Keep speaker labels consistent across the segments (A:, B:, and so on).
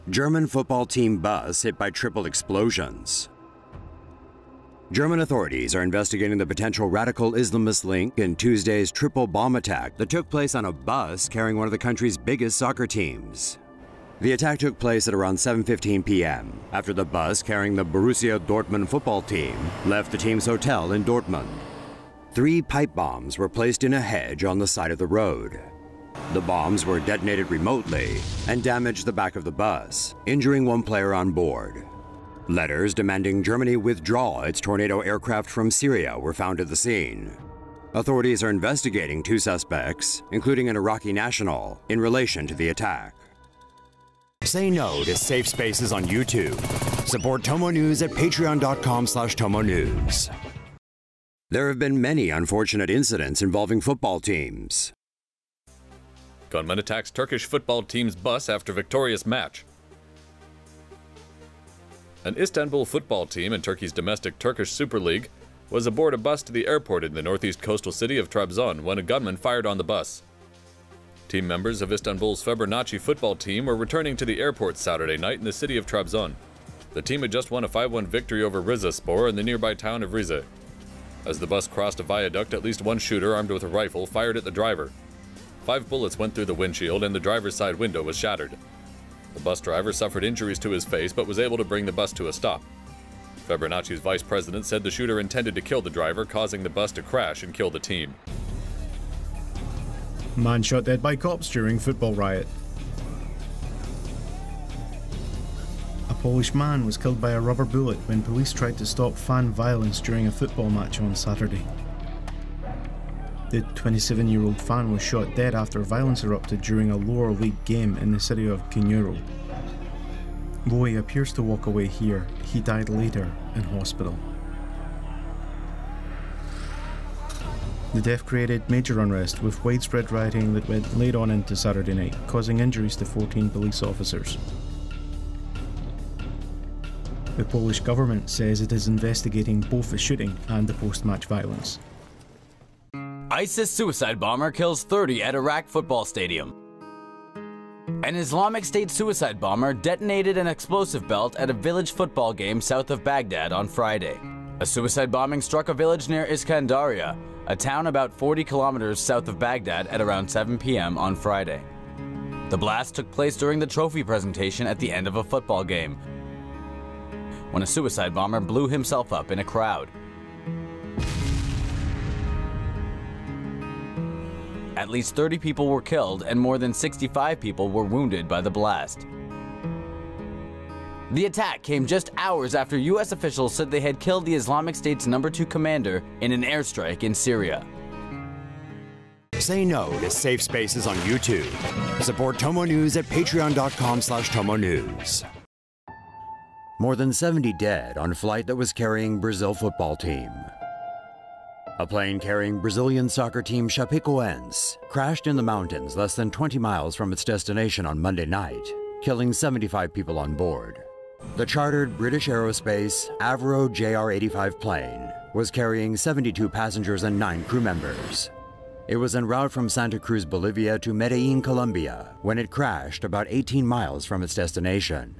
A: German football team bus hit by triple explosions. German authorities are investigating the potential radical Islamist link in Tuesday's triple bomb attack that took place on a bus carrying one of the country's biggest soccer teams. The attack took place at around 7:15 p.m. after the bus carrying the Borussia Dortmund football team left the team's hotel in Dortmund. 3 pipe bombs were placed in a hedge on the side of the road. The bombs were detonated remotely and damaged the back of the bus, injuring 1 player on board. Letters demanding Germany withdraw its Tornado aircraft from Syria were found at the scene. Authorities are investigating 2 suspects, including an Iraqi national, in relation to the attack. Say no to safe spaces on YouTube. Support TomoNews at patreon.com/TomoNews. There have been many unfortunate incidents involving football teams.
B: Gunman attacks Turkish football team's bus after victorious match. An Istanbul football team in Turkey's domestic Turkish Super League was aboard a bus to the airport in the northeast coastal city of Trabzon when a gunman fired on the bus. Team members of Istanbul's Fenerbahçe football team were returning to the airport Saturday night in the city of Trabzon. The team had just won a 5-1 victory over Rizespor in the nearby town of Rize. As the bus crossed a viaduct, at least 1 shooter armed with a rifle fired at the driver. 5 bullets went through the windshield and the driver's side window was shattered. The bus driver suffered injuries to his face but was able to bring the bus to a stop. Fenerbahçe's vice president said the shooter intended to kill the driver, causing the bus to crash and kill the team.
C: Man shot dead by cops during football riot. A Polish man was killed by a rubber bullet when police tried to stop fan violence during a football match on Saturday. The 27-year-old fan was shot dead after violence erupted during a lower league game in the city of Kinyuro. Though he appears to walk away here, he died later in hospital. The death created major unrest with widespread rioting that went late on into Saturday night, causing injuries to 14 police officers. The Polish government says it is investigating both the shooting and the post-match violence.
D: ISIS suicide bomber kills 30 at Iraq football stadium. An Islamic State suicide bomber detonated an explosive belt at a village football game south of Baghdad on Friday. A suicide bombing struck a village near Iskandaria, a town about 40 kilometers south of Baghdad, at around 7 p.m. on Friday. The blast took place during the trophy presentation at the end of a football game, when a suicide bomber blew himself up in a crowd. At least 30 people were killed and more than 65 people were wounded by the blast. The attack came just hours after U.S. officials said they had killed the Islamic State's #2 commander in an airstrike in Syria.
A: Say no to safe spaces on YouTube. Support TomoNews at patreon.com/TomoNews. More than 70 dead on flight that was carrying Brazil football team. A plane carrying Brazilian soccer team Chapecoense crashed in the mountains less than 20 miles from its destination on Monday night, killing 75 people on board. The chartered British Aerospace Avro JR-85 plane was carrying 72 passengers and 9 crew members. It was en route from Santa Cruz, Bolivia to Medellin, Colombia, when it crashed about 18 miles from its destination.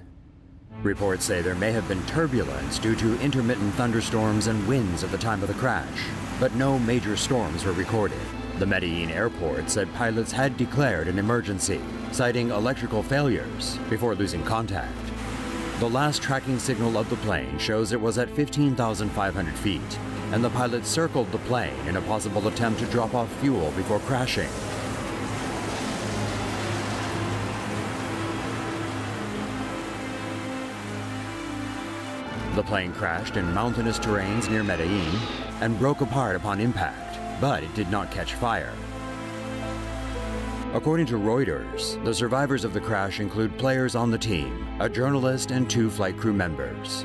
A: Reports say there may have been turbulence due to intermittent thunderstorms and winds at the time of the crash, but no major storms were recorded. The Medellin airport said pilots had declared an emergency, citing electrical failures, before losing contact. The last tracking signal of the plane shows it was at 15,500 feet, and the pilot circled the plane in a possible attempt to drop off fuel before crashing. The plane crashed in mountainous terrains near Medellin and broke apart upon impact, but it did not catch fire. According to Reuters, the survivors of the crash include players on the team, a journalist, and 2 flight crew members.